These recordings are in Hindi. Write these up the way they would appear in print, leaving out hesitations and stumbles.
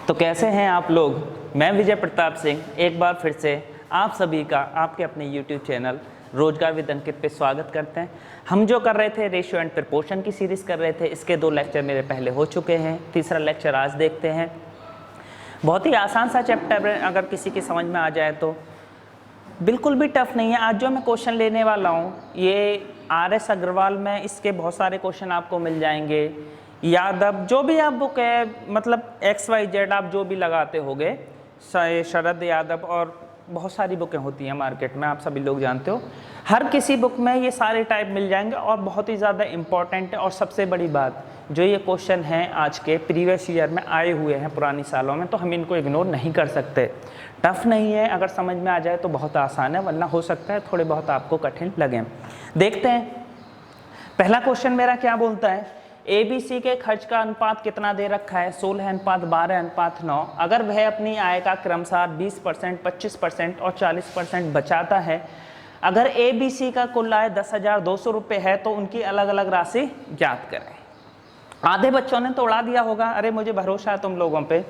तो कैसे हैं आप लोग। मैं विजय प्रताप सिंह एक बार फिर से आप सभी का आपके अपने YouTube चैनल रोजगार विद अंकित पे स्वागत करते हैं। हम जो कर रहे थे रेशियो एंड प्रपोर्शन की सीरीज़ कर रहे थे, इसके 2 लेक्चर मेरे पहले हो चुके हैं, तीसरा लेक्चर आज देखते हैं। बहुत ही आसान सा चैप्टर है, अगर किसी की समझ में आ जाए तो बिल्कुल भी टफ नहीं है। आज जो मैं क्वेश्चन लेने वाला हूँ ये RS अग्रवाल में, इसके बहुत सारे क्वेश्चन आपको मिल जाएंगे। यादव जो भी आप बुक है, मतलब XYZ आप जो भी लगाते होगे, शरद यादव और बहुत सारी बुकें होती हैं मार्केट में, आप सभी लोग जानते हो। हर किसी बुक में ये सारे टाइप मिल जाएंगे और बहुत ही ज़्यादा इम्पॉर्टेंट है। और सबसे बड़ी बात, जो ये क्वेश्चन हैं आज के प्रीवियस ईयर में आए हुए हैं पुरानी सालों में, तो हम इनको इग्नोर नहीं कर सकते। टफ नहीं है, अगर समझ में आ जाए तो बहुत आसान है, वरना हो सकता है थोड़े बहुत आपको कठिन लगे। देखते हैं पहला क्वेश्चन मेरा क्या बोलता है। ABC के खर्च का अनुपात कितना दे रखा है, 16:12:9। अगर वह अपनी आय का क्रमशः 20%, 25% और 40% बचाता है, अगर ABC का कुल आय 10,200 रुपये है तो उनकी अलग अलग राशि ज्ञात करें। आधे बच्चों ने तो उड़ा दिया होगा, अरे मुझे भरोसा है तुम लोगों पे।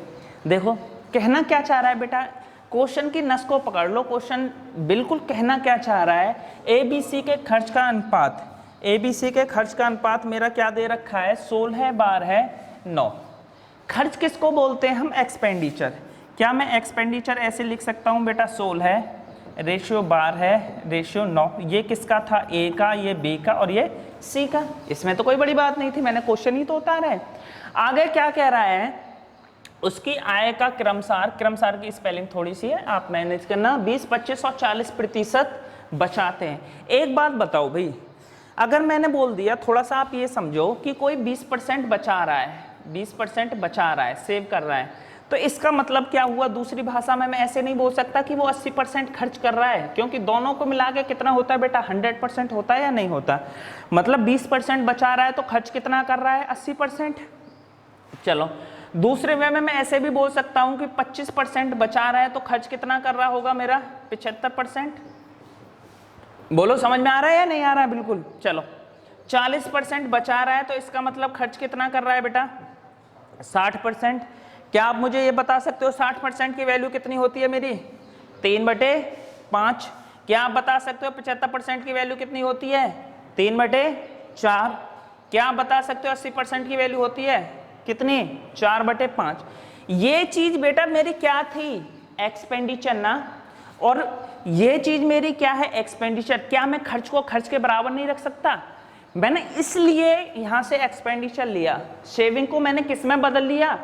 देखो कहना क्या चाह रहा है बेटा, क्वेश्चन की नस को पकड़ लो। क्वेश्चन बिल्कुल कहना क्या चाह रहा है, ABC के खर्च का अनुपात, ABC के खर्च का अनुपात मेरा क्या दे रखा है, 16:12:9। खर्च किसको बोलते हैं हम, एक्सपेंडिचर। क्या मैं एक्सपेंडिचर ऐसे लिख सकता हूँ बेटा, 16:12:9। ये किसका था, A का, ये B का और ये C का। इसमें तो कोई बड़ी बात नहीं थी, मैंने क्वेश्चन ही तो उतारा है। आगे क्या कह रहा है, उसकी आय का क्रमसार, क्रमसार की स्पेलिंग थोड़ी सी है, आप मैनेज करना, 20, 25 और 40% बचाते हैं। एक बात बताओ भाई, अगर मैंने बोल दिया, थोड़ा सा आप ये समझो कि कोई 20% बचा रहा है, 20% बचा रहा है, सेव कर रहा है, तो इसका मतलब क्या हुआ। दूसरी भाषा में मैं ऐसे नहीं बोल सकता कि वो 80% खर्च कर रहा है, क्योंकि दोनों को मिला के कितना होता है बेटा, 100% होता है या नहीं होता। मतलब 20% बचा रहा है तो खर्च कितना कर रहा है, 80%। चलो दूसरे वे में मैं ऐसे भी बोल सकता हूं कि 25% बचा रहा है तो खर्च कितना कर रहा होगा मेरा, 75%। बोलो समझ में आ रहा है या नहीं आ रहा है, बिल्कुल। चलो 40% बचा रहा है तो इसका मतलब खर्च कितना कर रहा है बेटा, 60%। क्या आप मुझे ये बता सकते हो 60% की वैल्यू कितनी होती है मेरी, 3/5। क्या आप बता सकते हो 75% की वैल्यू कितनी होती है, 3/4। क्या आप बता सकते हो 80% की वैल्यू होती है कितनी, 4/5। ये चीज बेटा मेरी क्या थी, एक्सपेंडिचर ना, और ये चीज मेरी क्या है, एक्सपेंडिचर। क्या मैं खर्च को खर्च के बराबर नहीं रख सकता, मैंने इसलिए यहां से एक्सपेंडिचर लिया। सेविंग को मैंने किस में बदल लिया,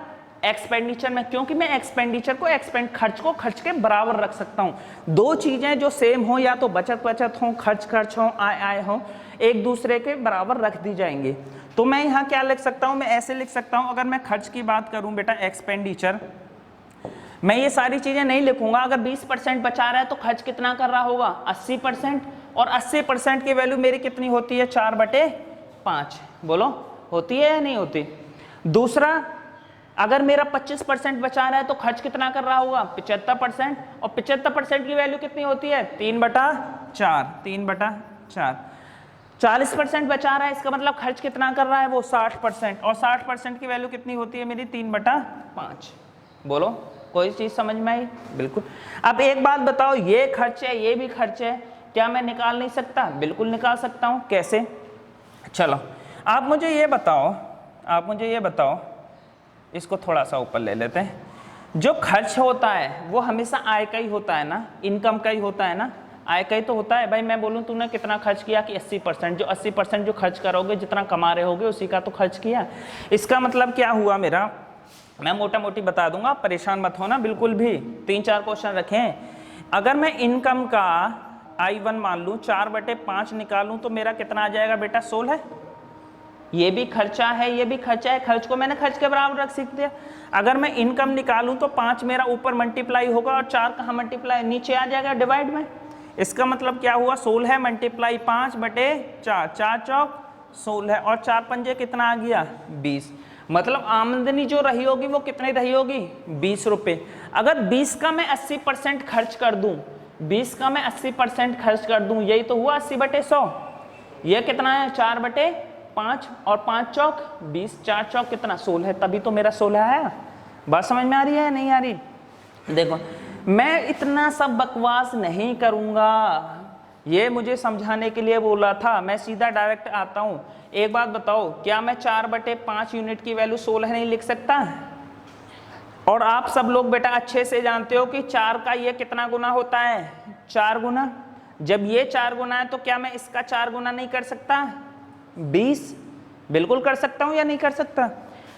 एक्सपेंडिचर में, क्योंकि मैं एक्सपेंडिचर को खर्च को खर्च के बराबर रख सकता हूं। दो चीजें जो सेम हो, या तो बचत हो, खर्च हो, आय हो, एक दूसरे के बराबर रख दी जाएंगी। तो मैं यहाँ क्या लिख सकता हूँ, मैं ऐसे लिख सकता हूँ, अगर मैं खर्च की बात करूं बेटा, एक्सपेंडिचर, मैं ये सारी चीजें नहीं लिखूंगा। अगर 20% बचा रहा है तो खर्च कितना कर रहा होगा, 80%। और 80% की वैल्यू मेरी कितनी होती है, 4/5। बोलो होती है या नहीं होती। दूसरा, अगर मेरा 25% बचा रहा है तो खर्च कितना कर रहा होगा, 75%। और 75% की वैल्यू कितनी होती है, 3/4, 3/4। 40% बचा रहा है, इसका मतलब खर्च कितना कर रहा है वो, 60%। और 60% की वैल्यू कितनी होती है मेरी, 3/5। बोलो कोई चीज समझ में आई, बिल्कुल। अब एक बात बताओ, ये खर्च है, ये भी खर्च है, क्या मैं निकाल नहीं सकता, बिल्कुल निकाल सकता हूं। कैसे, चलो आप मुझे ये बताओ, इसको थोड़ा सा ऊपर ले लेते हैं। जो खर्च होता है वो हमेशा आय का ही होता है ना, इनकम का ही होता है ना, आय का ही तो होता है। भाई मैं बोलूं तूने कितना खर्च किया कि 80%, जो 80% जो खर्च करोगे, जितना कमा रहे होगे उसी का तो खर्च किया। इसका मतलब क्या हुआ मेरा, मैं मोटा मोटी बता दूंगा, परेशान मत होना बिल्कुल भी। 3-4 क्वेश्चन रखें। अगर मैं इनकम का I1 मान लूं, 4/5 निकालूं तो मेरा कितना आ जाएगा बेटा, 16। ये भी खर्चा है, ये भी खर्चा है, खर्च को मैंने खर्च के बराबर रख सीख दिया। अगर मैं इनकम निकालूं तो 5 मेरा ऊपर मल्टीप्लाई होगा और 4 कहाँ मल्टीप्लाई, नीचे आ जाएगा डिवाइड में। इसका मतलब क्या हुआ, 16 × 5/4, 4 चौक 16 और 4 पंजे कितना आ गया, 20। मतलब आमदनी जो रही होगी वो कितनी रही होगी, 20 रुपये। अगर 20 का मैं 80% खर्च कर दूं, 20 का मैं 80% खर्च कर दूं, यही तो हुआ 80/100। ये कितना है, 4/5 और 5 चौक 20, 4 चौक कितना, 16। तभी तो मेरा 16 आया। बात समझ में आ रही है या नहीं आ रही? देखो मैं इतना सब बकवास नहीं करूंगा, ये मुझे समझाने के लिए बोला था, मैं सीधा डायरेक्ट आता हूं। एक बात बताओ, क्या मैं 4/5 यूनिट की वैल्यू 16 नहीं लिख सकता? और आप सब लोग बेटा अच्छे से जानते हो कि 4 का ये कितना गुना होता है? 4 गुना। जब ये 4 गुना है तो क्या मैं इसका 4 गुना नहीं कर सकता? 20। बिल्कुल कर सकता हूं या नहीं कर सकता?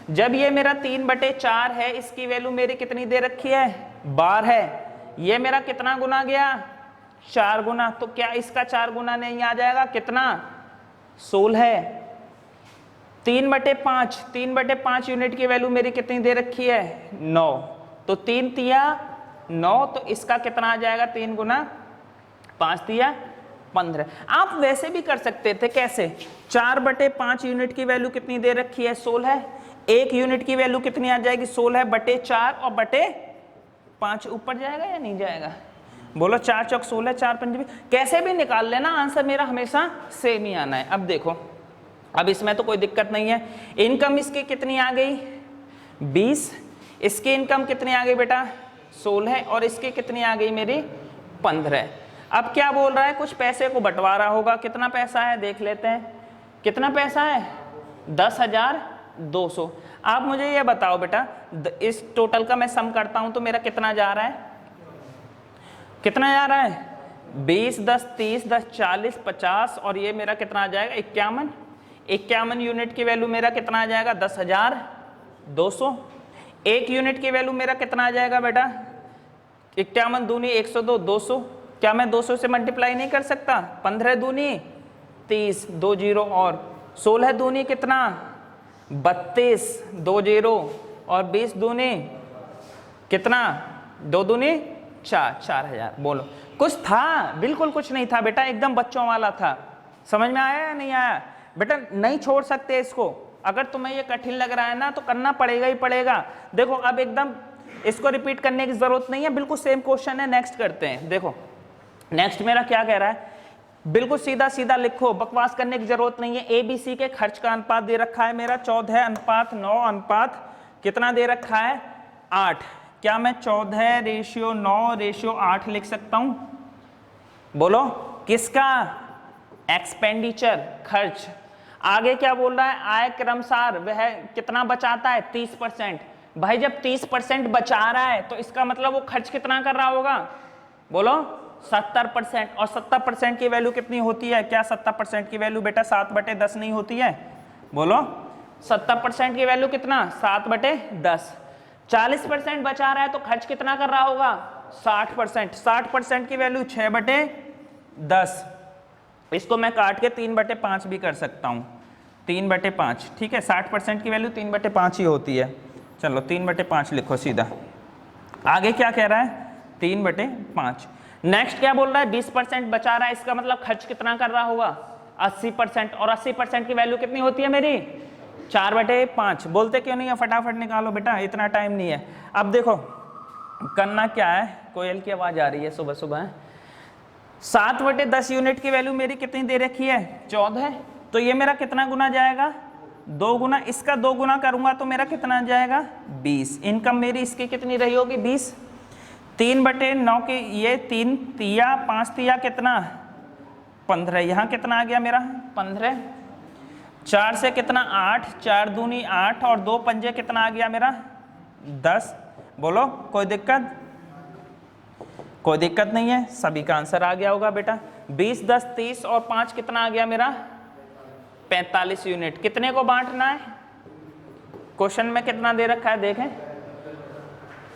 जब ये मेरा 3/4 है, इसकी वैल्यू मेरी कितनी दे रखी है? 12 है। ये मेरा कितना गुना गया? 4 गुना। तो क्या इसका 4 गुना नहीं आ जाएगा? कितना? 16 है। 3/5 यूनिट की वैल्यू मेरी कितनी दे रखी है? 9। तो 3 तिया 9, तो इसका कितना आ जाएगा? 3 गुना 5 तिया 15। आप वैसे भी कर सकते थे, कैसे? 4/5 यूनिट की वैल्यू कितनी दे रखी है? 16। 1 यूनिट की वैल्यू कितनी आ जाएगी? 16/4 और बटे 5 ऊपर जाएगा या नहीं जाएगा? बोलो 4 चौक 16, 4 पंजे 20। कैसे भी निकाल लेना, आंसर मेरा हमेशा सेम ही आना है। अब देखो, अब इसमें तो कोई दिक्कत नहीं है। इनकम इसकी कितनी आ गई? 20। इसकी इनकम कितनी आ गई बेटा? 16। और इसकी कितनी आ गई मेरी? 15। अब क्या बोल रहा है? कुछ पैसे को बंटवारा होगा। कितना पैसा है देख लेते हैं। कितना पैसा है? 10,200। आप मुझे ये बताओ बेटा, इस टोटल का मैं सम करता हूं तो मेरा कितना जा रहा है? कितना जा रहा है? 20, 10, 30, 10, 40, 50 और ये मेरा कितना आ जाएगा? 51। 51 यूनिट की वैल्यू मेरा कितना आ जाएगा? 10,200। 1 यूनिट की वैल्यू मेरा कितना आ जाएगा बेटा? 51 दूनी 102, 200। क्या मैं 200 से मल्टीप्लाई नहीं कर सकता? 15 दूनी 30, 2 जीरो, और 16 दूनी कितना? 32, 2 जीरो, और 20 दूनी कितना? 2 दूनी 4, 4,000। बोलो कुछ था? बिल्कुल कुछ नहीं था बेटा, एकदम बच्चों वाला था। समझ में आया या नहीं आया? बेटा नहीं छोड़ सकते इसको। अगर तुम्हें ये कठिन लग रहा है ना तो करना पड़ेगा ही पड़ेगा। देखो अब एकदम इसको रिपीट करने की जरूरत नहीं है, बिल्कुल सेम क्वेश्चन है। नेक्स्ट करते हैं। देखो नेक्स्ट मेरा क्या कह रहा है, बिल्कुल सीधा सीधा लिखो, बकवास करने की जरूरत नहीं है। ABC के खर्च का अनुपात दे रखा है मेरा 14:9 अनुपात कितना दे रखा है? 8। क्या मैं 14:9:8 लिख सकता हूं? बोलो किसका? एक्सपेंडिचर, खर्च। आगे क्या बोल रहा है? आय क्रमसार वह कितना बचाता है? 30%। भाई जब 30% बचा रहा है तो इसका मतलब वो खर्च कितना कर रहा होगा? बोलो 70%। और 70% की वैल्यू कितनी होती है? क्या 70% की वैल्यू बेटा 7/10 नहीं होती है? बोलो 70% की वैल्यू कितना? 7/10। 40% बचा रहा है तो खर्च कितना कर रहा होगा? 60%। 60% की वैल्यू 6/10। इसको मैं काट के 3/5 भी कर सकता हूँ। 3/5 ठीक है। 60% की वैल्यू 3/5 ही होती है। चलो 3/5 लिखो सीधा। आगे क्या कह रहा है? 3/5। नेक्स्ट क्या बोल रहा है? 20% बचा रहा है, इसका मतलब खर्च कितना कर रहा होगा? 80%। और 80% की वैल्यू कितनी होती है मेरी? 4/5। बोलते क्यों नहीं है? फटाफट निकालो बेटा, इतना टाइम नहीं है। अब देखो करना क्या है, कोयल की आवाज आ रही है सुबह सुबह। 7/10 यूनिट की वैल्यू मेरी कितनी दे रखी है? 14। तो ये मेरा कितना गुना जाएगा? 2 गुना। इसका 2 गुना करूंगा तो मेरा कितना जाएगा? 20। इनकम मेरी इसकी कितनी रही होगी? 20। 3/9 की ये 3 तिया 5 तिया कितना? 15। यहाँ कितना आ गया मेरा? 15। 4 से कितना? 8। 4 दूनी 8 और 2 पंजे कितना आ गया मेरा? 10। बोलो कोई दिक्कत? कोई दिक्कत नहीं है, सभी का आंसर आ गया होगा बेटा। 20, 10, 30 और 5 कितना आ गया मेरा? 45 यूनिट। कितने को बांटना है? क्वेश्चन में कितना दे रखा है देखें।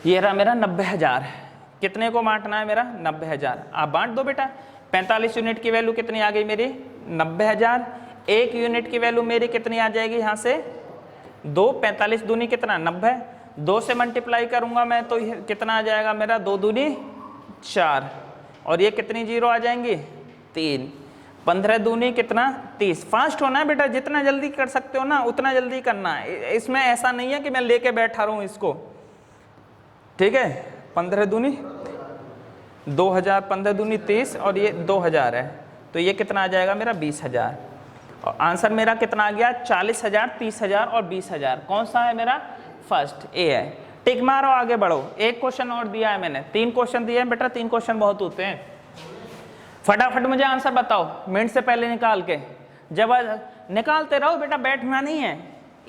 ये रहा मेरा 90,000। कितने को बांटना है मेरा? 90,000। आप बांट दो बेटा। 45 यूनिट की वैल्यू कितनी आ गई मेरी? 90,000। 1 यूनिट की वैल्यू मेरी कितनी आ जाएगी यहाँ से? 2। 45 दूनी कितना? 90। 2 से मल्टीप्लाई करूंगा मैं तो कितना आ जाएगा मेरा? 2 दूनी 4 और ये कितनी जीरो आ जाएंगी? 3। 15 दूनी कितना? 30। फास्ट होना है बेटा, जितना जल्दी कर सकते हो ना उतना जल्दी करना है। इसमें ऐसा नहीं है कि मैं लेके बैठा रहूं इसको, ठीक है। 15 दूनी 2000, 15 दूनी 30 और ये 2000 है, तो ये कितना आ जाएगा मेरा? 20,000। और आंसर मेरा कितना आ गया? 40,000, 30,000 और 20,000। कौन सा है मेरा? फर्स्ट ए है, टिक मारो, आगे बढ़ो। एक क्वेश्चन और दिया है मैंने, 3 क्वेश्चन दिए हैं बेटा, 3 क्वेश्चन बहुत होते हैं। फटाफट मुझे आंसर बताओ मिनट से पहले निकाल के, जब निकालते रहो बेटा, बैठना नहीं है।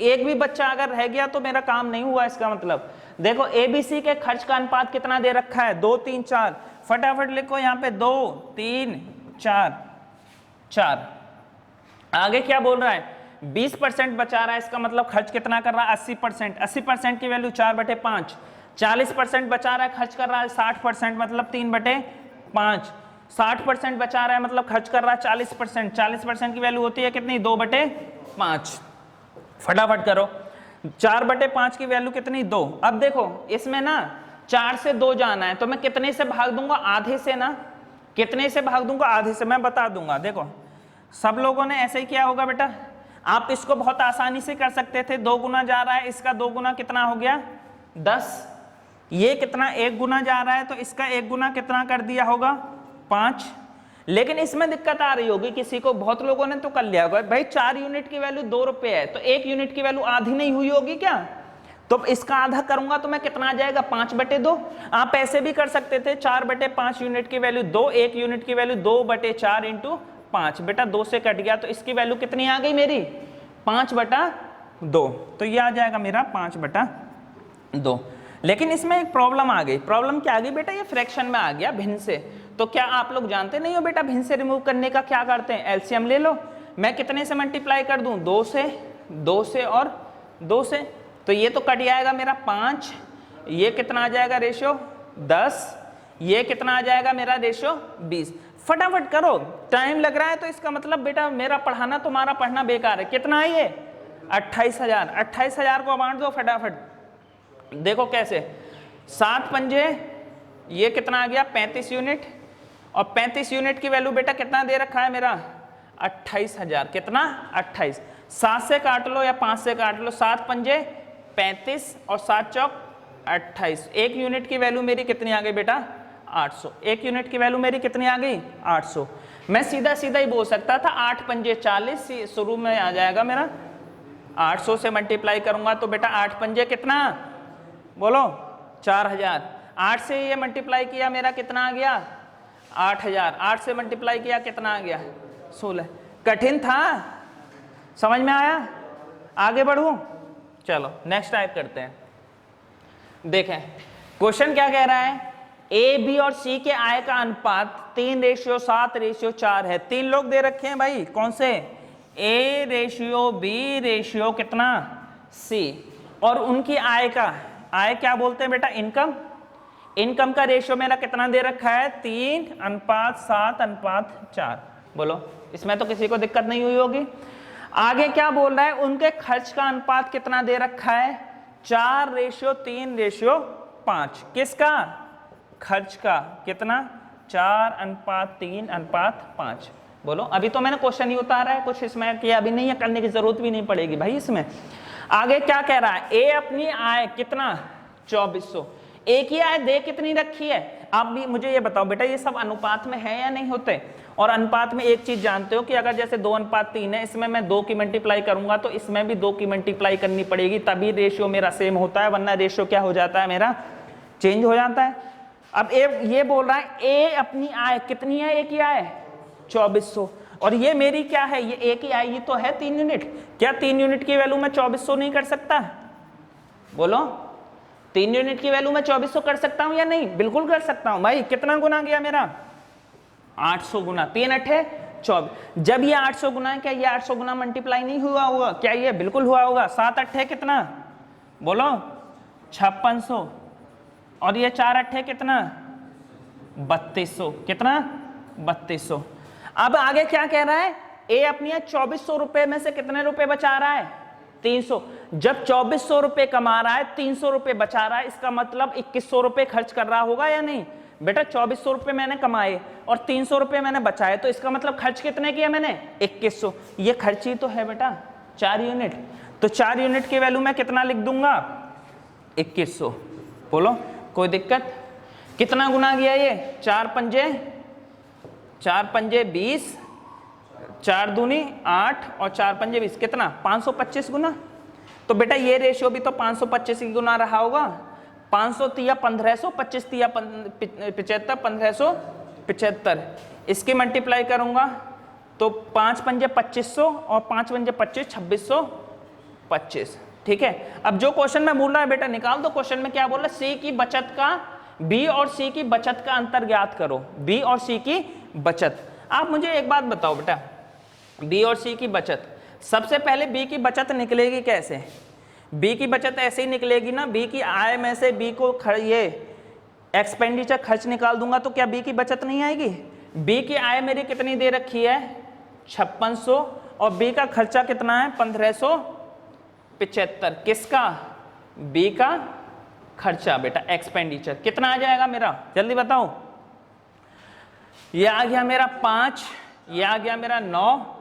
एक भी बच्चा अगर रह गया तो मेरा काम नहीं हुआ इसका मतलब। देखो एबीसी के खर्च का अनुपात कितना दे रखा है, 2 3 4, फटाफट लिखो यहाँ पे 2 3 4 4। आगे क्या बोल रहा है, 20% बचा रहा है, इसका मतलब खर्च कितना कर रहा है, 80%। 80% की वैल्यू 4/5। 40% बचा रहा है, खर्च कर रहा है 60%, मतलब 3/5। 60% बचा रहा है मतलब खर्च कर रहा है 40%। 40% की वैल्यू होती है कितनी, 2/5। फटाफट करो, 4/5 की वैल्यू कितनी, 2। अब देखो इसमें ना 4 से 2 जाना है, तो मैं कितने से भाग दूंगा, आधे से ना। कितने से भाग दूंगा, आधे से। मैं बता दूंगा, देखो सब लोगों ने ऐसे ही किया होगा बेटा। आप इसको बहुत आसानी से कर सकते थे, 2 गुना जा रहा है, इसका 2 गुना कितना हो गया, 10। ये कितना, 1 गुना जा रहा है, तो इसका 1 गुना कितना कर दिया होगा, 5। लेकिन इसमें दिक्कत आ रही होगी किसी को, बहुत लोगों ने तो कर लिया होगा, भाई 4 यूनिट की वैल्यू 2 रुपए है, तो 1 यूनिट की वैल्यू आधी नहीं हुई होगी क्या। तो इसका आधा करूंगा तो मैं कितना आ जाएगा, 5/2। आप ऐसे भी कर सकते थे, 4/5 यूनिट की वैल्यू 2, 1 यूनिट की वैल्यू 2/4 इंटू 5। बेटा 2 से कट गया, तो इसकी वैल्यू कितनी आ गई मेरी, 5/2। तो ये आ जाएगा मेरा 5/2। लेकिन इसमें एक प्रॉब्लम आ गई। प्रॉब्लम क्या आ गई बेटा, ये फ्रैक्शन में आ गया, भिन्न से। तो क्या आप लोग जानते नहीं हो बेटा, भिन्न से रिमूव करने का क्या करते हैं, एलसीएम ले लो। मैं कितने से मल्टीप्लाई कर दूं, 2 से, 2 से और 2 से, तो ये तो कट जाएगा मेरा 5। ये कितना आ जाएगा रेशियो, 10। ये कितना आ जाएगा मेरा रेशियो, 20। फटाफट करो, टाइम लग रहा है तो इसका मतलब बेटा मेरा पढ़ाना तुम्हारा पढ़ना बेकार है। कितना है ये, 28,000। 28,000 को बांट दो फटाफट, देखो कैसे। 7 पंजे, ये कितना आ गया, 35 यूनिट। और 35 यूनिट की वैल्यू बेटा कितना दे रखा है मेरा, 28,000। कितना, 28। 7 से काट लो या 5 से काट लो, 7 पंजे 35 और 7 चौक 28। 1 यूनिट की वैल्यू मेरी कितनी आ गई बेटा, 800। 1 यूनिट की वैल्यू मेरी कितनी आ गई, 800। मैं सीधा सीधा ही बोल सकता था 8 पंजे 40, शुरू में आ जाएगा मेरा 800 से मल्टीप्लाई करूंगा तो बेटा 8 पंजे कितना, बोलो 4000। 8 से ये मल्टीप्लाई किया मेरा कितना आ गया, 8000। 8 से मल्टीप्लाई किया कितना आ गया, 16। कठिन था, समझ में आया, आगे बढ़ूं, चलो नेक्स्ट टाइप करते हैं। देखें क्वेश्चन क्या कह रहा है, ए बी और सी के आय का अनुपात 3:7:4 है। 3 लोग दे रखे हैं भाई, कौन से, ए रेशियो बी रेशियो कितना, सी। और उनकी आय का, आय क्या बोलते हैं बेटा, इनकम। इनकम का रेशियो मेरा कितना दे रखा है, 3:7:4। बोलो इसमें तो किसी को दिक्कत नहीं हुई होगी। आगे क्या बोल रहा है, उनके खर्च का अनुपात कितना दे रखा है, 4:3:5। किसका, खर्च का कितना, 4:3:5। बोलो अभी तो मैंने क्वेश्चन ही उतारा है, कुछ इसमें किया अभी नहीं है, करने की जरूरत भी नहीं पड़ेगी भाई इसमें। आगे क्या कह रहा है, ए अपनी आय कितना, 2400। ए की आय दे कितनी रखी है, आप भी मुझे ये बताओ बेटा, ये सब अनुपात में है या नहीं होते। और अनुपात में एक चीज जानते हो कि अगर जैसे 2:3 है, इसमें मैं 2 की मल्टीप्लाई करूंगा तो इसमें भी 2 की मल्टीप्लाई करनी पड़ेगी, तभी रेशियो मेरा सेम होता है, वरना रेशियो क्या हो जाता है मेरा, चेंज हो जाता है। अब ये बोल रहा है ए अपनी आय कितनी है, ए की आय 2400। और ये मेरी क्या है, ये ए की आय, ये तो है 3 यूनिट। क्या 3 यूनिट की वैल्यू में 2400 नहीं कर सकता, बोलो 3 यूनिट की वैल्यू में 2400 कर सकता हूं या नहीं, बिल्कुल कर सकता हूं भाई। कितना गुना गया मेरा, 800 गुना, 3×8 24। जब ये 800 गुना है, क्या ये 800 गुना मल्टीप्लाई नहीं हुआ होगा, क्या ये बिल्कुल हुआ होगा। 7×8 कितना, बोलो 5600। और ये 4×8 कितना, 3200। कितना, 3200। अब आगे क्या कह रहा है, ए अपनी 2400 रुपए में से कितने रुपए बचा रहा है, 300। जब 2400 रुपए कमा रहा है, 300 रुपए बचा रहा है, इसका मतलब 2100 रुपए खर्च कर रहा होगा या नहीं बेटा। 2400 रुपए मैंने कमाए और 300 रुपए मैंने बचाए, तो इसका मतलब खर्च कितने किए मैंने, 2100। ये खर्च ही तो है बेटा 4 यूनिट। तो 4 यूनिट की वैल्यू मैं कितना लिख दूंगा, 2100। बोलो कोई दिक्कत। कितना गुना गया ये, 4 पंजे 20, 4 दूनी 8 और 4 पंजे 20, कितना 525 गुना। तो बेटा ये रेशियो भी तो 525 की गुना रहा होगा। 500 तिया 1500, 25 तिया 75, 1575। इसकी मल्टीप्लाई करूंगा तो 5 पंजे 2500 और 5 पंजे 25, 2625। ठीक है, अब जो क्वेश्चन में बोल रहा है बेटा निकाल दो। क्वेश्चन में क्या बोल रहा है, सी की बचत का, बी और सी की बचत का अंतर ज्ञात करो। बी और सी की बचत। आप मुझे एक बात बताओ बेटा, बी और सी की बचत, सबसे पहले बी की बचत निकलेगी कैसे? बी की बचत ऐसे ही निकलेगी ना, बी की आय में से बी को ये एक्सपेंडिचर खर्च निकाल दूंगा तो क्या बी की बचत नहीं आएगी? बी की आय मेरी कितनी दे रखी है 5600 और बी का खर्चा कितना है 1575। किसका? बी का खर्चा बेटा, एक्सपेंडिचर कितना आ जाएगा मेरा, जल्दी बताओ। ये आ गया मेरा 5, ये आ गया मेरा 9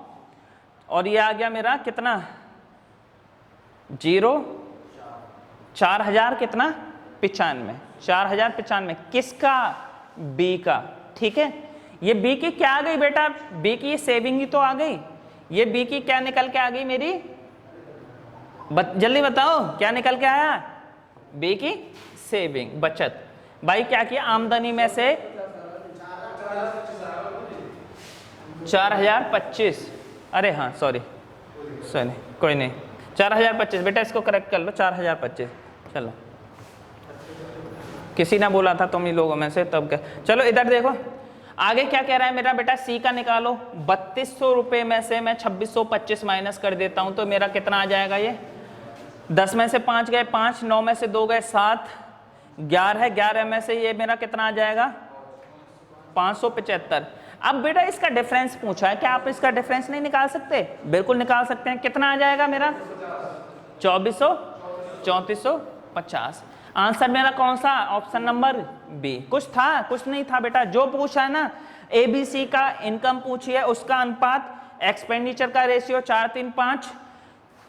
और ये आ गया मेरा कितना 0, 4000 कितना 95, 4095। किसका? बी का। ठीक है, ये बी की क्या आ गई बेटा, बी की सेविंग ही तो आ गई। ये बी की क्या निकल के आ गई मेरी, जल्दी बताओ क्या निकल के आया? बी की सेविंग, बचत। भाई क्या किया, आमदनी में से 4025, अरे हाँ सॉरी कोई नहीं, 4025 बेटा, इसको करेक्ट कर लो 4025। चलो, किसी ने बोला था तुम ही लोगों में से, तब क्या। चलो इधर देखो आगे क्या कह रहा है मेरा बेटा, सी का निकालो। 3200 रुपये में से मैं 2625 माइनस कर देता हूं तो मेरा कितना आ जाएगा, ये 10 में से 5 गए 5, 9 में से 2 गए 7, 11 में से ये मेरा कितना आ जाएगा 575। अब बेटा इसका डिफरेंस पूछा है, क्या आप इसका डिफरेंस नहीं निकाल सकते? बिल्कुल निकाल सकते हैं। कितना आ जाएगा मेरा 3450। आंसर मेरा कौन सा, ऑप्शन नंबर बी। कुछ था कुछ नहीं था बेटा, जो पूछा है ना, एबीसी का इनकम पूछी है, उसका अनुपात, एक्सपेंडिचर का रेशियो 435,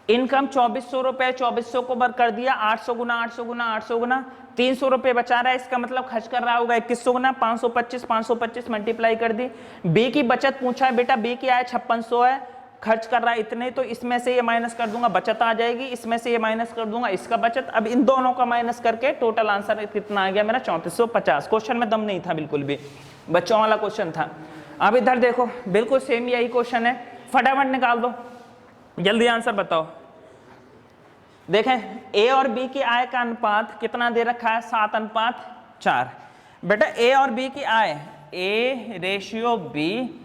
इनकम 2400 रुपए, 2400 को बर कर दिया 800 गुना 800 गुना 800 गुना, 300 रुपए बचा रहा है, इसका मतलब खर्च कर रहा होगा 2100 गुना 525, 525 मल्टीप्लाई कर दी। बी की बचत पूछा है बेटा, बी की आय 5600 है, खर्च कर रहा है इतने, तो इसमें से ये माइनस कर दूंगा, बचत आ जाएगी, इसमें से ये माइनस कर दूंगा, इसका बचत। अब इन दोनों का माइनस करके टोटल आंसर कितना आ गया मेरा 3450। क्वेश्चन में दम नहीं था बिल्कुल भी, बच्चों वाला क्वेश्चन था। अब इधर देखो बिल्कुल सेम यही क्वेश्चन है, फटाफट निकाल दो, जल्दी आंसर बताओ। देखें ए और बी की आय का अनुपात कितना दे रखा है 7:4। बेटा ए और बी की आय, ए रेशियो बी,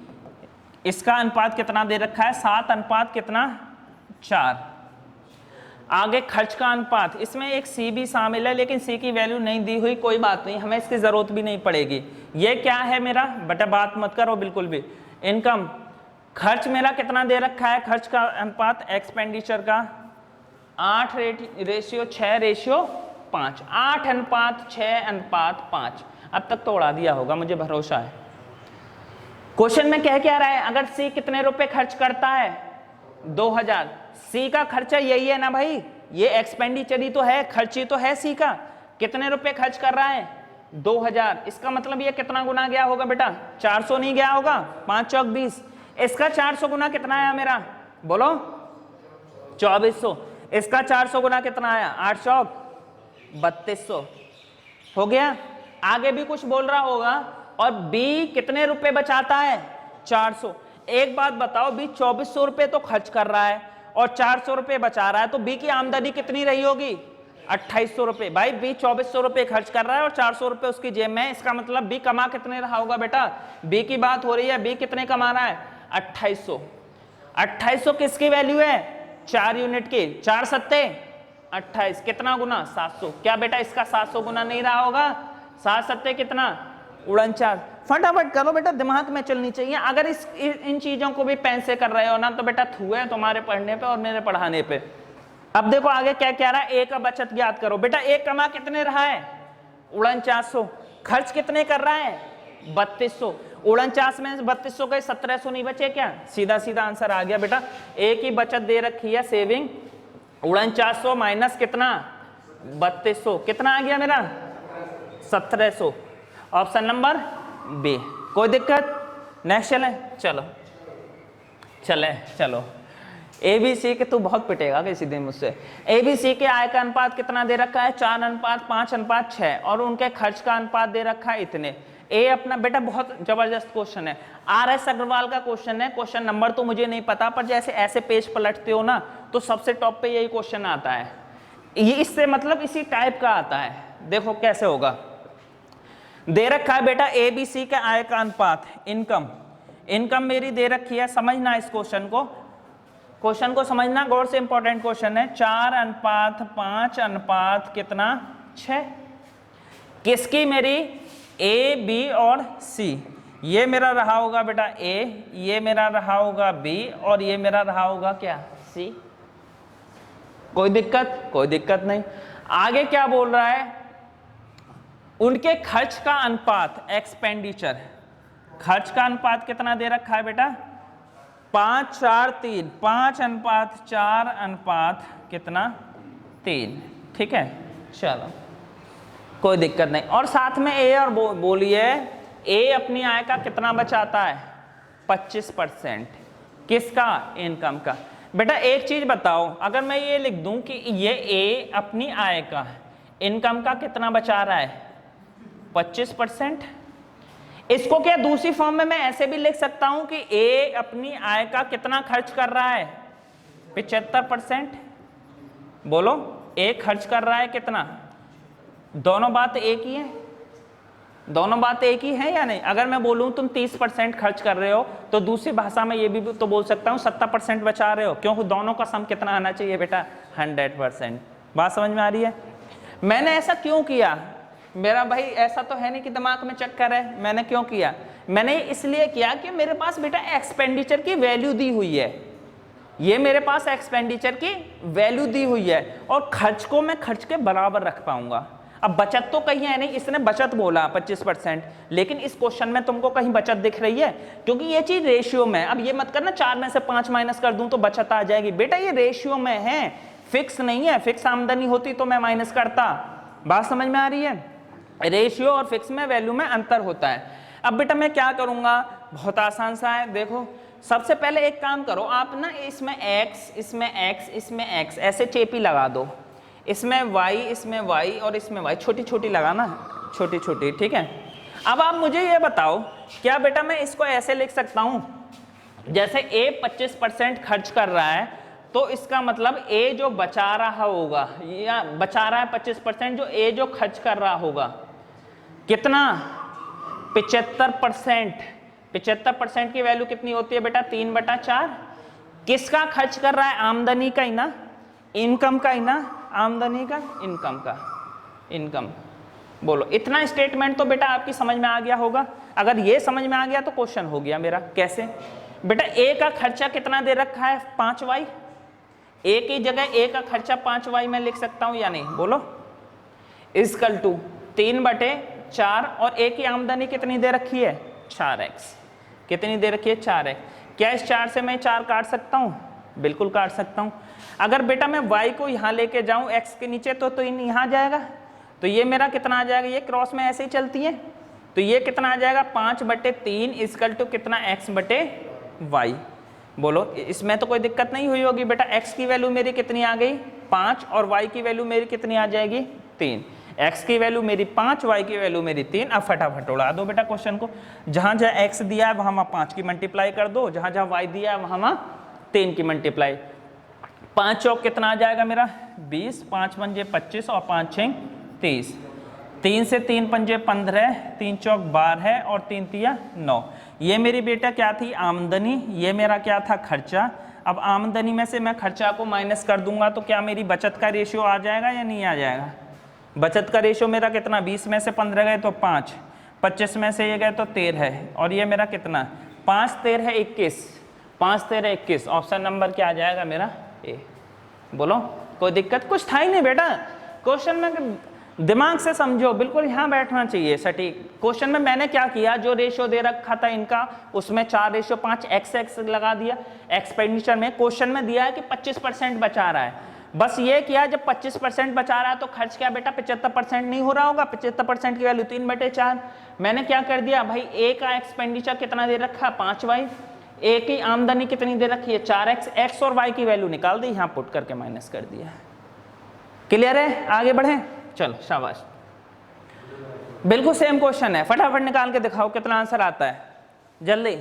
इसका अनुपात कितना दे रखा है 7:4। आगे खर्च का अनुपात, इसमें एक सी भी शामिल है लेकिन सी की वैल्यू नहीं दी हुई, कोई बात नहीं, हमें इसकी जरूरत भी नहीं पड़ेगी। ये क्या है मेरा बेटा, बात मत करो बिल्कुल भी। इनकम, खर्च मेरा कितना दे रखा है, खर्च का अनुपात एक्सपेंडिचर का 8:6:5, 8:6:5। अब तक तो उड़ा दिया होगा, मुझे भरोसा है। क्वेश्चन में क्या रहा है, अगर सी कितने रुपए खर्च करता है 2000, सी का खर्चा यही है ना भाई, ये एक्सपेंडिचर ही तो है, खर्च ही तो है सी का। कितने रुपए खर्च कर रहा है 2000, इसका मतलब ये कितना गुना गया होगा बेटा, 400 नहीं गया होगा, 5 चौक 20, इसका 400 गुना कितना आया मेरा, बोलो 2400, इसका 400 गुना कितना आया 8 चौक 3200, हो गया। आगे भी कुछ बोल रहा होगा, और बी कितने रुपए बचाता है 400। एक बात बताओ, बी 2400 रुपए तो खर्च कर रहा है और 400 रुपए बचा रहा है, तो बी की आमदनी कितनी रही होगी 2800 रुपए। भाई बी 2400 रुपए खर्च कर रहा है और 400 रुपए उसकी जेब में है, इसका मतलब बी कमा कितने रहा होगा बेटा, बी की बात हो रही है, बी कितने कमा रहा है 2800। 2800 किसकी वैल्यू है 4 यूनिट की, 4 सत्ते 28, कितना गुना 700। क्या बेटा इसका 700 गुना नहीं रहा होगा, 7 सत्ते कितना 49। फटाफट करो बेटा, दिमाग में चलनी चाहिए। अगर इन चीजों को भी पेन से कर रहे हो ना तो बेटा थू है तुम्हारे पढ़ने पे और मेरे पढ़ाने पे। अब देखो आगे क्या कह रहा है, ए का बचत ज्ञात करो। बेटा ए कमा कितने रहा है 4900, खर्च कितने कर रहा है 3200, 49 में 3200 गए 1700 नहीं बचे क्या, सीधा सीधा आंसर आ गया बेटा। ए की बचत दे रखी है सेविंग 4900 माइनस कितना 3200, कितना आ गया मेरा 1700, ऑप्शन नंबर बी। कोई दिक्कत, नेक्स्ट चले, चलो ABC के तू बहुत पिटेगा किसी दिन मुझसे। ABC के आय का अनुपात कितना दे रखा है, 4:5:6 और उनके खर्च का अनुपात दे रखा है इतने। ए अपना बेटा बहुत जबरदस्त क्वेश्चन है, RS अग्रवाल का क्वेश्चन है। क्वेश्चन नंबर तो मुझे नहीं पता, पर जैसे ऐसे पेज पलटते हो ना तो सबसे टॉप पे यही क्वेश्चन आता है। ये इससे मतलब इसी टाइप का आता है। देखो कैसे होगा, दे रखा है बेटा ABC के आय का अनुपात, इनकम मेरी दे रखी है। समझना इस क्वेश्चन को समझना गौर से, इंपॉर्टेंट क्वेश्चन है। 4:5 कितना 6, किसकी मेरी A, B और C। ये मेरा रहा होगा बेटा A, ये मेरा रहा होगा B और ये मेरा रहा होगा क्या C। कोई दिक्कत नहीं। आगे क्या बोल रहा है, उनके खर्च का अनुपात, एक्सपेंडिचर, खर्च का अनुपात कितना दे रखा है बेटा 5:4:3, 5:4 कितना 3। ठीक है, चलो कोई दिक्कत नहीं। और साथ में ए और बोलिए ए अपनी आय का कितना बचाता है 25%, किसका, इनकम का। बेटा एक चीज बताओ, अगर मैं ये लिख दूं कि ये ए अपनी आय का इनकम का कितना बचा रहा है 25%, इसको क्या दूसरी फॉर्म में मैं ऐसे भी लिख सकता हूं कि ए अपनी आय का कितना खर्च कर रहा है 75%। बोलो ए खर्च कर रहा है कितना, दोनों बात एक ही है, दोनों बात एक ही है या नहीं। अगर मैं बोलूं तुम 30% खर्च कर रहे हो तो दूसरी भाषा में ये भी तो बोल सकता हूं 70% बचा रहे हो, क्योंकि दोनों का सम कितना आना चाहिए बेटा 100%। बात समझ में आ रही है। मैंने ऐसा क्यों किया, मेरा भाई ऐसा तो है नहीं कि दिमाग में चक्कर है, मैंने क्यों किया, मैंने इसलिए किया कि मेरे पास बेटा एक्सपेंडिचर की वैल्यू दी हुई है, ये मेरे पास एक्सपेंडिचर की वैल्यू दी हुई है और खर्च को मैं खर्च के बराबर रख पाऊंगा। अब बचत तो कहीं है नहीं, इसने बचत बोला 25%, लेकिन इस क्वेश्चन में तुमको कहीं बचत दिख रही है, क्योंकि ये चीज रेशियो में। अब ये मत करना 4 में से 5 माइनस कर दूं तो बचत आ जाएगी, बेटा ये रेशियो में है, फिक्स नहीं है। फिक्स आमदनी होती तो मैं माइनस करता। बात समझ में आ रही है, रेशियो और फिक्स में वैल्यू में अंतर होता है। अब बेटा मैं क्या करूंगा, बहुत आसान सा है। देखो सबसे पहले एक काम करो आप ना, इसमें x, इसमें x, इसमें x ऐसे चेपी लगा दो, इसमें y, इसमें y और इसमें y, छोटी छोटी लगाना, छोटी छोटी। ठीक है, अब आप मुझे ये बताओ, क्या बेटा मैं इसको ऐसे लिख सकता हूं, जैसे a 25% खर्च कर रहा है तो इसका मतलब a जो बचा रहा होगा, या बचा रहा है 25%, जो a जो खर्च कर रहा होगा कितना 75%। 75% की वैल्यू कितनी होती है बेटा 3/4। किसका खर्च कर रहा है, आमदनी का ही ना, इनकम का ही ना, आमदनी का, इनकम का, इनकम। बोलो इतना स्टेटमेंट तो बेटा आपकी समझ में आ गया होगा। अगर ये समझ में आ गया तो क्वेश्चन हो गया मेरा। कैसे बेटा, ए का खर्चा कितना दे रखा है 5y, ए की जगह ए का खर्चा 5y में लिख सकता हूं या नहीं, बोलो इक्वल टू 3/4 और ए की आमदनी कितनी दे रखी है 4x, कितनी दे रखी है 4x। क्या इस 4 से मैं 4 काट सकता हूं, बिल्कुल काट सकता हूं। अगर बेटा मैं y को यहां लेके जाऊं x के नीचे तो यहां जाएगा, तो ये मेरा कितना आ जाएगा, ये क्रॉस में ऐसे ही चलती है, तो ये कितना आ जाएगा 5/3 इक्वल टू कितना x/y। बोलो इसमें तो कोई दिक्कत नहीं हुई होगी बेटा। x की वैल्यू मेरी कितनी आ गई 5 और y की वैल्यू मेरी कितनी आ जाएगी 3। x की वैल्यू मेरी 5, y की वैल्यू मेरी 3। अब फटाफट उड़ा दो बेटा क्वेश्चन को, जहां जहां x दिया है वहां 5 की मल्टीप्लाई कर दो, जहां जहां y दिया है वहां 3 की मल्टीप्लाई। 5 चौक कितना आ जाएगा मेरा 20, 5 पंजे 25 और 5 6 30। 3 से 3 पंजे 15, 3 चौक 12 और 3 तिया 9। ये मेरी बेटा क्या थी आमदनी, ये मेरा क्या था खर्चा। अब आमदनी में से मैं खर्चा को माइनस कर दूंगा तो क्या मेरी बचत का रेशियो आ जाएगा या नहीं आ जाएगा। बचत का रेशियो मेरा कितना, 20 में से 15 गए तो 5, 25 में से ये गए तो 13 और ये मेरा कितना 5 13 21, 5 13 21। ऑप्शन नंबर क्या आ जाएगा मेरा ए। बोलो कोई दिक्कत, कुछ था ही नहीं बेटा क्वेश्चन में, दिमाग से समझो, बिल्कुल यहाँ बैठना चाहिए सटीक। क्वेश्चन में मैंने क्या किया, जो रेशियो दे रखा था इनका उसमें 4:5 x लगा दिया। एक्सपेंडिचर में क्वेश्चन में दिया है कि 25% बचा रहा है, बस ये किया जब 25% बचा रहा है तो खर्च क्या बेटा 75% नहीं हो रहा होगा। 75% की वैल्यू 3/4। मैंने क्या कर दिया भाई, ए का एक्सपेंडिचर कितना दे रखा 5y, ए की आमदनी कितनी दे रखी है 4x, x और y की वैल्यू निकाल दी, यहां पुट करके माइनस कर दिया। क्लियर है? आगे बढ़े, चलो शाबाश। बिल्कुल सेम क्वेश्चन है, फटाफट निकाल के दिखाओ कितना आंसर आता है जल्दी।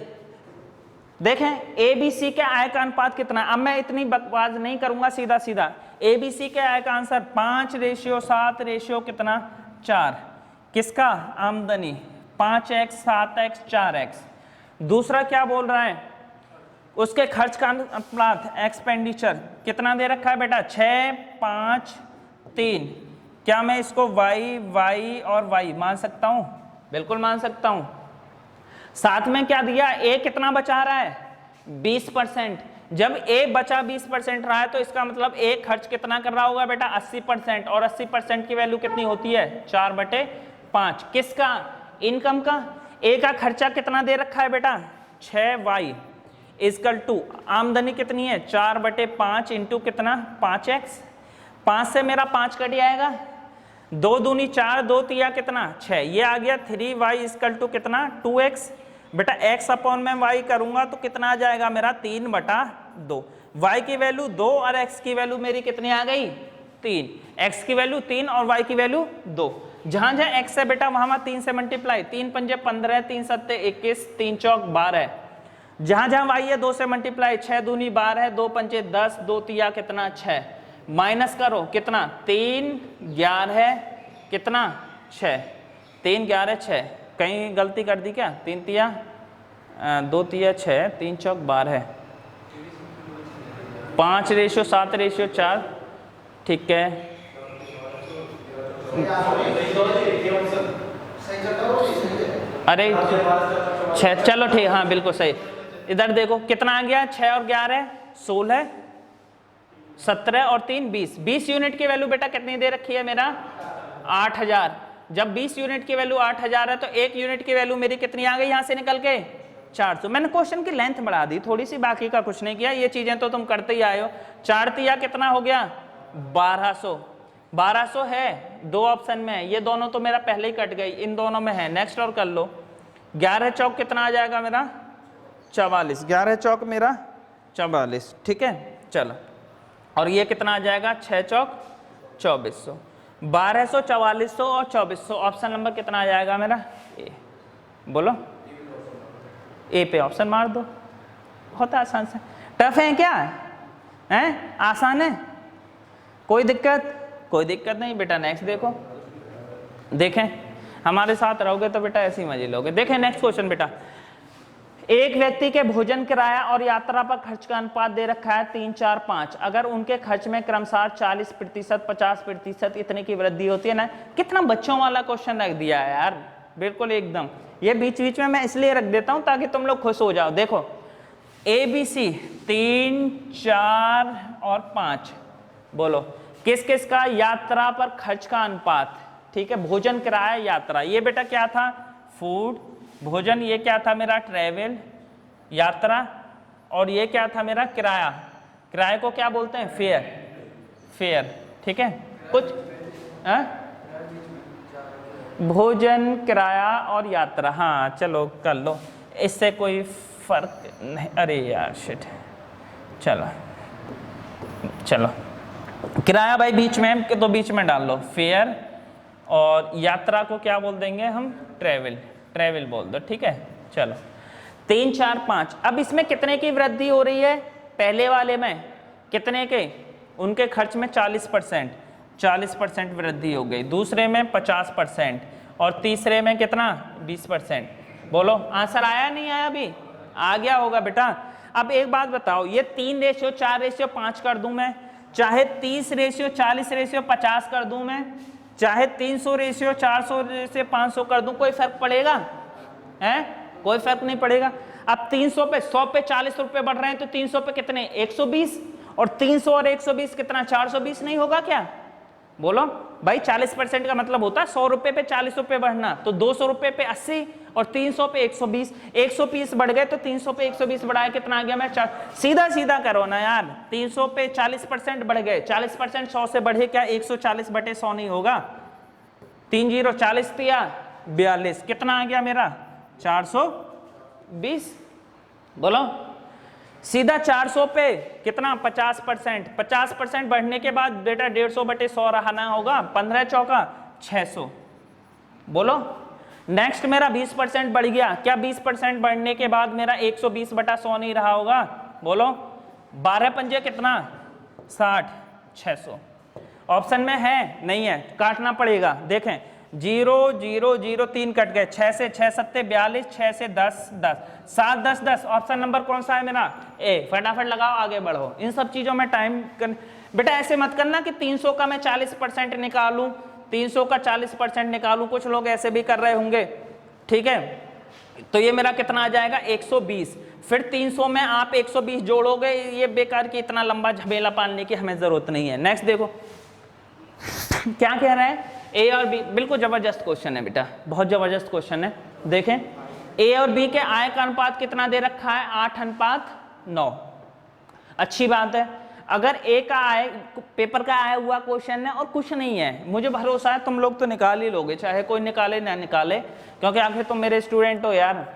देखें ए बी सी के आय का अनुपात कितना, अब मैं इतनी बकवास नहीं करूंगा, सीधा सीधा ए बी सी के आय का आंसर 5:7 रेशियो कितना 4, किसका आमदनी 5x 7x 4x। दूसरा क्या बोल रहा है, उसके खर्च का अनुपात एक्सपेंडिचर कितना दे रखा है बेटा 6 5 3। क्या मैं इसको y और y मान सकता हूं? बिल्कुल मान सकता हूं। साथ में क्या दिया, a कितना बचा रहा है 20%। जब a बचा 20% रहा है तो इसका मतलब a खर्च कितना कर रहा होगा बेटा 80%, और 80% की वैल्यू कितनी होती है 4/5। किसका, इनकम का। a का खर्चा कितना दे रखा है बेटा 6y इजकल टू आमदनी कितनी है 4/5 इंटू कितना 5x। 5 से मेरा 5 कट जाएगा, 2 दूनी 4, 2 तिया कितना 6, ये आ गया 3y इजकल टू कितना 2x। बेटा x अपॉन में y करूंगा तो कितना आ जाएगा मेरा 3/2। y की वैल्यू 2 और x की वैल्यू मेरी कितनी आ गई 3, x की वैल्यू 3 और y की वैल्यू 2। जहां जहां x है बेटा वहां 3 से मल्टीप्लाई, 3 पंजे 15, 3 सत्ते 21, 3 चौक 12। जहां जहां y है 2 से मल्टीप्लाई, 6 दूनी 12, 2 पंजे 10, 2 तिया कितना 6, माइनस करो कितना 3 11 कितना 6, 3 11 6, कहीं गलती कर दी क्या, 3 तिया 2 तिया 6, 3 चौक 12, 5:7 ठीक है। अरे 6, चलो ठीक, हाँ बिल्कुल सही। इधर देखो कितना आ गया 6 और 11 16, 17 और 3 20। 20 यूनिट की वैल्यू बेटा कितनी दे रखी है मेरा 8000। जब 20 यूनिट की वैल्यू 8000 है तो 1 यूनिट की वैल्यू मेरी कितनी आ गई यहां से निकल के 400। मैंने क्वेश्चन की लेंथ बढ़ा दी थोड़ी सी, बाकी का कुछ नहीं किया, ये चीजें तो तुम करते ही आए हो। 4 तिया कितना हो गया 1200, 1200 है 2 ऑप्शन में, ये दोनों तो मेरा पहले ही कट गई, इन दोनों में है, नेक्स्ट और कर लो। 11 चौक कितना आ जाएगा मेरा 44, 11 चौक मेरा 44 ठीक है। चलो, और ये कितना आ जाएगा 6 चौक 2400, 1200 4400 और 2400। ऑप्शन नंबर कितना आ जाएगा मेरा ए, बोलो ए पे ऑप्शन मार दो, बहुत आसान से। टफ है क्या है, आसान है, कोई दिक्कत? कोई दिक्कत नहीं बेटा। नेक्स्ट देखो, देखें हमारे साथ रहोगे तो बेटा ऐसे ही मजे लोगे। देखें नेक्स्ट क्वेश्चन बेटा, एक व्यक्ति के भोजन किराया और यात्रा पर खर्च का अनुपात दे रखा है 3 4 5। अगर उनके खर्च में क्रमशः 40%, 50% इतने की वृद्धि होती है ना। कितना बच्चों वाला क्वेश्चन रख दिया है यार, बिल्कुल एकदम। ये बीच बीच में मैं इसलिए रख देता हूं ताकि तुम लोग खुश हो जाओ। देखो ABC 3 4 और 5, बोलो किस किस का यात्रा पर खर्च का अनुपात, ठीक है। भोजन किराया यात्रा, ये बेटा क्या था फूड भोजन, ये क्या था मेरा ट्रेवल यात्रा, और ये क्या था मेरा किराया। किराए को क्या बोलते हैं फेयर, फेयर ठीक है। कुछ भोजन किराया और यात्रा, हाँ चलो कर लो, इससे कोई फर्क नहीं। अरे यार शिट, चलो चलो किराया भाई बीच में तो बीच में डाल लो फेयर, और यात्रा को क्या बोल देंगे हम ट्रेवल, ट्रेवल बोल दो ठीक है। चलो 3 4 5, अब इसमें कितने की वृद्धि हो रही है, पहले वाले में कितने के, उनके खर्च में 40% वृद्धि हो गई, दूसरे में 50% और तीसरे में कितना 20%। बोलो आंसर आया नहीं आया, अभी आ गया होगा बेटा। अब एक बात बताओ, ये 3:4:5 कर दूं मैं, चाहे 30:40:50 कर दूं मैं, चाहे 300:400:500 कर दूं, कोई फर्क पड़ेगा है? कोई फर्क नहीं पड़ेगा। अब 300 पे 100 पे 40 रुपए बढ़ रहे हैं तो 300 पे कितने 120, और 300 और 120 कितना 420 नहीं होगा क्या? बोलो भाई 40% का मतलब होता है 100 रुपए पे 40 रुपए बढ़ना, तो 200 रुपए पे 80 और 300 पे 120, 120 बढ़ गए तो 300 पे 120 बढ़ाया कितना आ गया मैं 4। सीधा सीधा करो ना यार, 300 पे 40% बढ़ गए, 40% 100 से बढ़े क्या 140/100 नहीं होगा? 3 0 40 दिया 42, कितना आ गया मेरा 420। बोलो सीधा 400 पे कितना 50%, 50% बढ़ने के बाद बेटा 150/100 रहना होगा, 15 चौका 600। बोलो नेक्स्ट मेरा 20% बढ़ गया, क्या 20% बढ़ने के बाद मेरा 120/100 नहीं रहा होगा? बोलो 12 पंजे कितना 60, 600। ऑप्शन में है नहीं है, काटना पड़ेगा। देखें 0 0 0 3 कट गए, 6 से 6 सत्ते 42, 6 से 10 10, 7 10 10। ऑप्शन नंबर कौन सा है मेरा? ए। फटाफट लगाओ, आगे बढ़ो। इन सब चीजों में टाइम बेटा ऐसे मत करना कि 300 का मैं 40% निकालूं, 300 का 40% निकालूं। कुछ लोग ऐसे भी कर रहे होंगे, ठीक है। तो ये मेरा कितना आ जाएगा 120, फिर 300 में आप 120 जोड़ोगे, ये बेकार की इतना लंबा झमेला पालने की हमें जरूरत नहीं है। नेक्स्ट देखो क्या कह रहा है, ए और बी। बिल्कुल जबरदस्त क्वेश्चन है बेटा, बहुत जबरदस्त क्वेश्चन है। देखें ए और बी के आय का अनुपात कितना दे रखा है? 8:9। अच्छी बात है। अगर ए का आय पेपर का आया हुआ क्वेश्चन है और कुछ नहीं है, मुझे भरोसा है तुम लोग तो निकाल ही लोगे, चाहे कोई निकाले ना निकाले, क्योंकि आखिर तुम मेरे स्टूडेंट हो यार।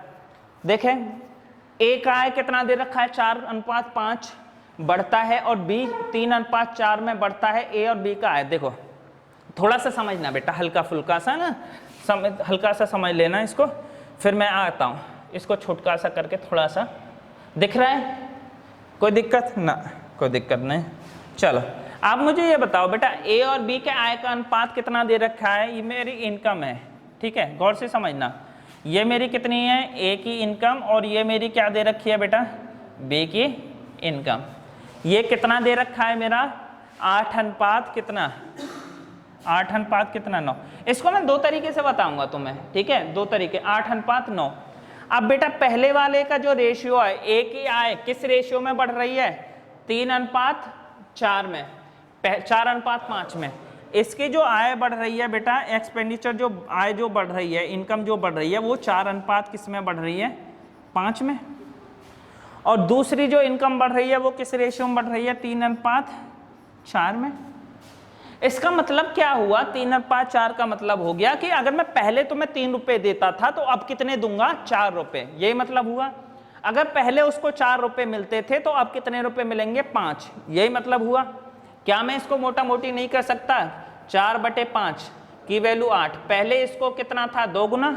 देखें ए का आय कितना दे रखा है? 4:5 बढ़ता है, और बी 3:4 में बढ़ता है। ए और बी का आय देखो, थोड़ा सा समझना बेटा, हल्का फुल्का सा ना, हल्का सा समझ लेना इसको, फिर मैं आता हूँ। इसको छोटका सा करके थोड़ा सा, दिख रहा है? कोई दिक्कत ना? कोई दिक्कत नहीं। चलो आप मुझे ये बताओ बेटा, ए और बी के आय का अनुपात कितना दे रखा है? ये मेरी इनकम है, ठीक है, गौर से समझना। ये मेरी कितनी है? ए की इनकम, और ये मेरी क्या दे रखी है बेटा? बी की इनकम। ये कितना दे रखा है मेरा? 8 कितना 9। इसको मैं दो तरीके से बताऊंगा तुम्हें, ठीक है, दो तरीके, 8:9। अब बेटा पहले वाले का जो रेशियो है, ए की आय किस रेशियो में बढ़ रही है? 3:4 में, 4:5 में। इसकी जो आय बढ़ रही है बेटा, एक्सपेंडिचर जो आय जो बढ़ रही है, इनकम जो बढ़ रही है, वो 4 किस में बढ़ रही है? 5 में। और दूसरी जो इनकम बढ़ रही है वो किस रेशियो में बढ़ रही है? 3:4 में। इसका मतलब क्या हुआ? 3:4 का मतलब हो गया कि अगर मैं पहले तुम्हें 3 रुपए देता था तो अब कितने दूंगा? 4 रुपए। यही मतलब हुआ। अगर पहले उसको 4 रुपए मिलते थे तो अब कितने रुपए मिलेंगे? 5। यही मतलब हुआ। क्या मैं इसको मोटा मोटी नहीं कर सकता? 4/5 की वैल्यू 8। पहले इसको कितना था? 2 गुना,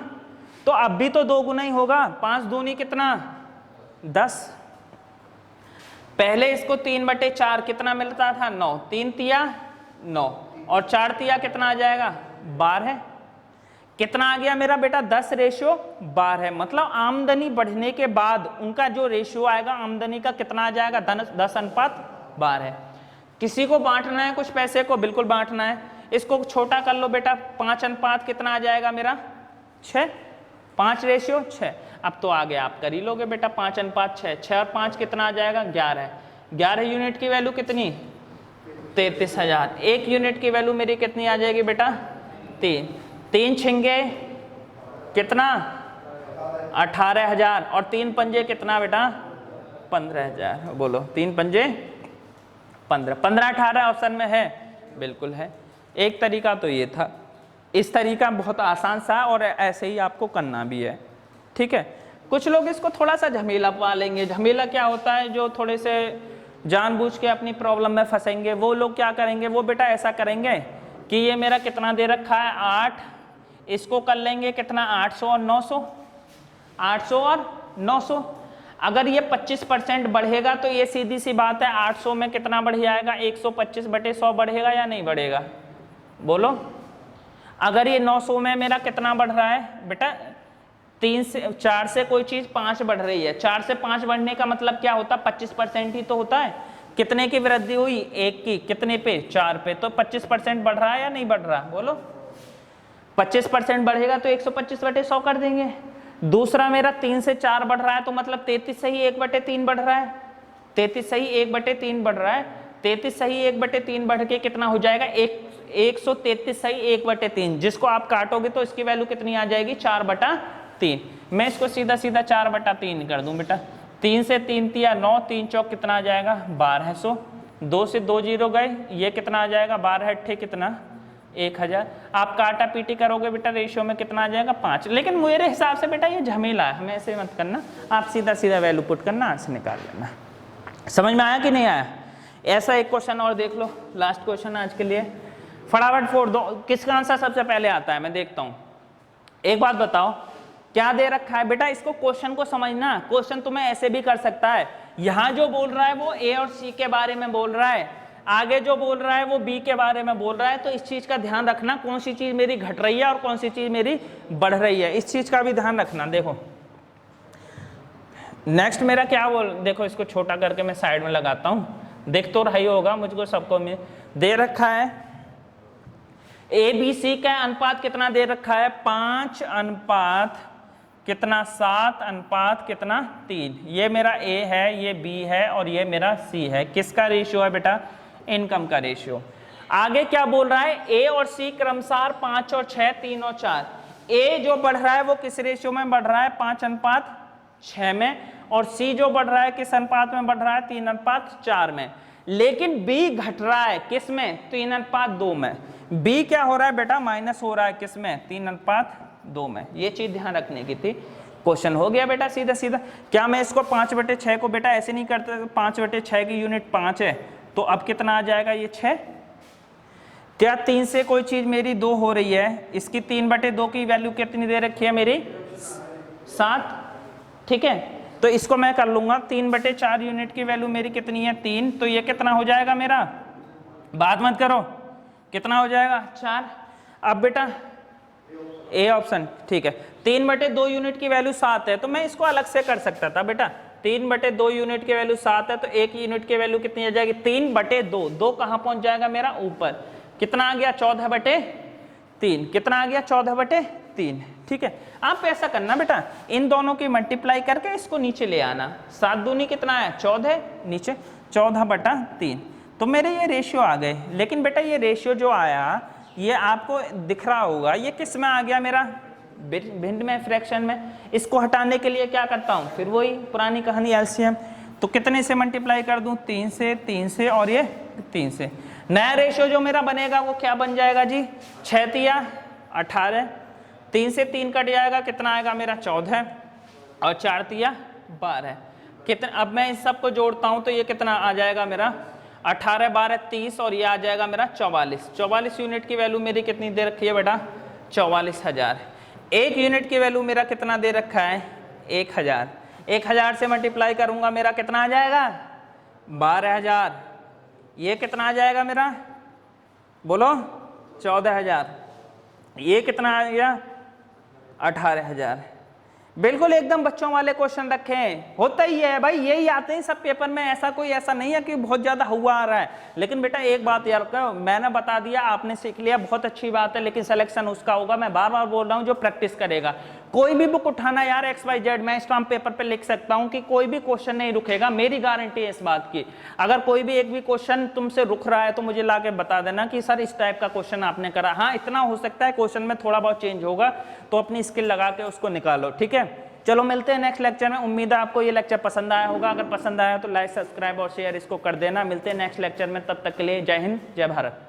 तो अब भी तो 2 गुना ही होगा। 5 दूनी कितना? 10। पहले इसको 3/4 कितना मिलता था? 9। 3 तिया 9, और 4 तिया कितना आ जाएगा? 12। कितना आ गया मेरा बेटा? 10:12। मतलब आमदनी बढ़ने के बाद उनका जो रेशियो आएगा आमदनी का, कितना आ जाएगा? 10:12। किसी को बांटना है कुछ पैसे को? बिल्कुल बांटना है। इसको छोटा कर लो बेटा, 5:5 कितना आ जाएगा मेरा? 6। 5:6। अब तो आगे आप कर ही लोगे बेटा, 5:5 6, 6 और 5 कितना आ जाएगा? 11। 11 यूनिट की वैल्यू कितनी? 33,000। 1 यूनिट की वैल्यू मेरी कितनी आ जाएगी बेटा? 3। 3 छिंगे कितना? 18,000, और 3 पंजे कितना बेटा? 15,000। बोलो 3 पंजे 15। 15 18 ऑप्शन में है? बिल्कुल है। एक तरीका तो ये था। इस तरीका बहुत आसान सा, और ऐसे ही आपको करना भी है, ठीक है। कुछ लोग इसको थोड़ा सा झमेला पा लेंगे। झमेला क्या होता है? जो थोड़े से जानबूझ के अपनी प्रॉब्लम में फंसेंगे, वो लोग क्या करेंगे? वो बेटा ऐसा करेंगे कि ये मेरा कितना दे रखा है? 8। इसको कर लेंगे कितना? 800 और 900। 800 और 900। अगर ये 25% बढ़ेगा तो ये सीधी सी बात है 800 में कितना बढ़ जाएगा? 125/100 बढ़ेगा या नहीं बढ़ेगा? बोलो। अगर ये 900 में मेरा कितना बढ़ रहा है बेटा? 4 से कोई चीज 5 बढ़ रही है। 4 से 5 बढ़ने का मतलब क्या होता? 25% ही तो होता है। कितने की वृद्धि हुई? 1 की। कितने पे? 4 पे। तो 25% बढ़ रहा है या नहीं बढ़ रहा? बोलो। 25% बढ़ेगा तो 125/100 कर देंगे। दूसरा मेरा 3 से 4 बढ़ रहा है, तो मतलब 33 सही 1/3 बढ़ रहा है। 33 सही 1/3 बढ़ रहा है। 33 सही 1/3 बढ़ के कितना हो जाएगा? 133 सही 1/3। जिसको आप काटोगे तो इसकी वैल्यू कितनी आ जाएगी? 4/3। मैं इसको सीधा सीधा 4/3 कर दूं बेटा। 3 से 3 तिया 9, 3 चौक कितना आ जाएगा? 1200। 2 से 2 जीरो गए, ये कितना आ जाएगा? 12 अट्ठे कितना? 1000। आप काटा पीटी करोगे बेटा, रेशियो में कितना आ जाएगा? 5। लेकिन मेरे हिसाब से बेटा ये झमेला है, हमें ऐसे मत करना। आप सीधा सीधा वैल्यू पुट करना, से निकाल लेना। समझ में आया कि नहीं आया? ऐसा एक क्वेश्चन और देख लो, लास्ट क्वेश्चन आज के लिए, फटाफट फोड़ दो। किसका आंसर सबसे पहले आता है मैं देखता हूं। एक बात बताओ, क्या दे रखा है बेटा, इसको क्वेश्चन को समझना। क्वेश्चन तुम्हें ऐसे भी कर सकता है, यहां जो बोल रहा है वो ए और सी के बारे में बोल रहा है, आगे जो बोल रहा है वो बी के बारे में बोल रहा है, तो इस चीज का ध्यान रखना कौन सी चीज मेरी घट रही है और कौन सी चीज मेरी बढ़ रही है, इस चीज का भी ध्यान रखना। देखो नेक्स्ट मेरा क्या बोल, देखो इसको छोटा करके मैं साइड में लगाता हूं, देख तो रही होगा मुझको सबको में दे रखा है ए बी सी का अनुपात कितना दे रखा है, 5 अनुपात कितना 7 अनुपात कितना 3। ये मेरा ए है, ये बी है और ये मेरा सी है। किसका रेशियो है बेटा, इनकम का रेशियो। आगे क्या बोल रहा है, ए और सी क्रमशः 5 और 6 3 और 4। ए जो बढ़ रहा है वो किस रेशियो में बढ़ रहा है, 5 अनुपात 6 में, और सी जो बढ़ रहा है किस अनुपात में बढ़ रहा है, 3 अनुपात 4 में। लेकिन बी घट रहा है किस में, 3 अनुपात 2 में। बी क्या हो रहा है बेटा, माइनस हो रहा है किस में, 3 अनुपात 2 में। ये चीज ध्यान रखने की थी। क्वेश्चन हो गया बेटा सीधा सीधा। क्या मैं इसको 5/6 को बेटा ऐसे नहीं करते, 5/6 की यूनिट 5 है, तो अब कितना आ जाएगा ये 6। क्या 3 से कोई चीज मेरी 2 हो रही है, इसकी 3/2 की वैल्यू कितनी दे रखी है मेरी, 7। ठीक है, तो इसको मैं कर लूंगा, 3/4 यूनिट की वैल्यू मेरी कितनी है, 3, तो ये कितना हो जाएगा मेरा, बात मत करो, कितना हो जाएगा 4। अब बेटा ए ऑप्शन, ठीक है, 3/2 यूनिट की वैल्यू 7 है, तो मैं इसको अलग से कर सकता था बेटा, 3/2 यूनिट की वैल्यू 7 है, तो 1 यूनिट की वैल्यू कितनी आ जाएगी, 3/2। 2 कहाँ पहुंच जाएगा मेरा, ऊपर, कितना आ गया 14/3, कितना आ गया 14/3। ठीक है, आप ऐसा करना बेटा, इन दोनों की मल्टीप्लाई करके इसको नीचे ले आना, 7 दूनी कितना है 14, नीचे 14/3, तो मेरे ये रेशियो आ गए। लेकिन बेटा ये रेशियो जो आया ये आपको दिख रहा होगा, ये किस में आ गया मेरा, भिन्न में, फ्रैक्शन में। इसको हटाने के लिए क्या करता हूँ, फिर वही पुरानी कहानी एलसीएम। तो कितने से मल्टीप्लाई कर दूं, 3 से, 3 से और ये 3 से। नया रेशियो जो मेरा बनेगा वो क्या बन जाएगा जी, 6 तिया 18, 3 से 3 कट जाएगा, कितना आएगा मेरा 14, और 4 तिया 12। कितना, अब मैं इन सब को जोड़ता हूं तो ये कितना आ जाएगा मेरा, 18 12 30, और ये आ जाएगा मेरा 44। 44 यूनिट की वैल्यू मेरी कितनी दे रखी है बेटा, 44,000। 1 यूनिट की वैल्यू मेरा कितना दे रखा है, 1000। 1000 से मल्टीप्लाई करूंगा मेरा कितना आ जाएगा, 12,000। ये कितना आ जाएगा मेरा, बोलो 14,000। ये कितना आ गया, 18,000। बिल्कुल एकदम बच्चों वाले क्वेश्चन रखे हैं, होता ही है भाई, यही आते हैं सब पेपर में, ऐसा कोई ऐसा नहीं है कि बहुत ज्यादा हुआ आ रहा है। लेकिन बेटा एक बात याद रखो, मैंने बता दिया, आपने सीख लिया, बहुत अच्छी बात है, लेकिन सिलेक्शन उसका होगा, मैं बार बार बोल रहा हूँ, जो प्रैक्टिस करेगा। कोई भी बुक उठाना यार XYZ, मैं स्टाम्प पेपर पे लिख सकता हूँ कि कोई भी क्वेश्चन नहीं रुकेगा, मेरी गारंटी है इस बात की। अगर कोई भी एक भी क्वेश्चन तुमसे रुक रहा है तो मुझे लाके बता देना कि सर इस टाइप का क्वेश्चन आपने करा। हाँ, इतना हो सकता है क्वेश्चन में थोड़ा बहुत चेंज होगा, तो अपनी स्किल लगा के उसको निकालो। ठीक है, चलो मिलते हैं नेक्स्ट लेक्चर में। उम्मीद है आपको ये लेक्चर पसंद आया होगा, अगर पसंद आया तो लाइक सब्सक्राइब और शेयर इसको कर देना। मिलते हैं नेक्स्ट लेक्चर में, तब तक के लिए जय हिंद जय भारत।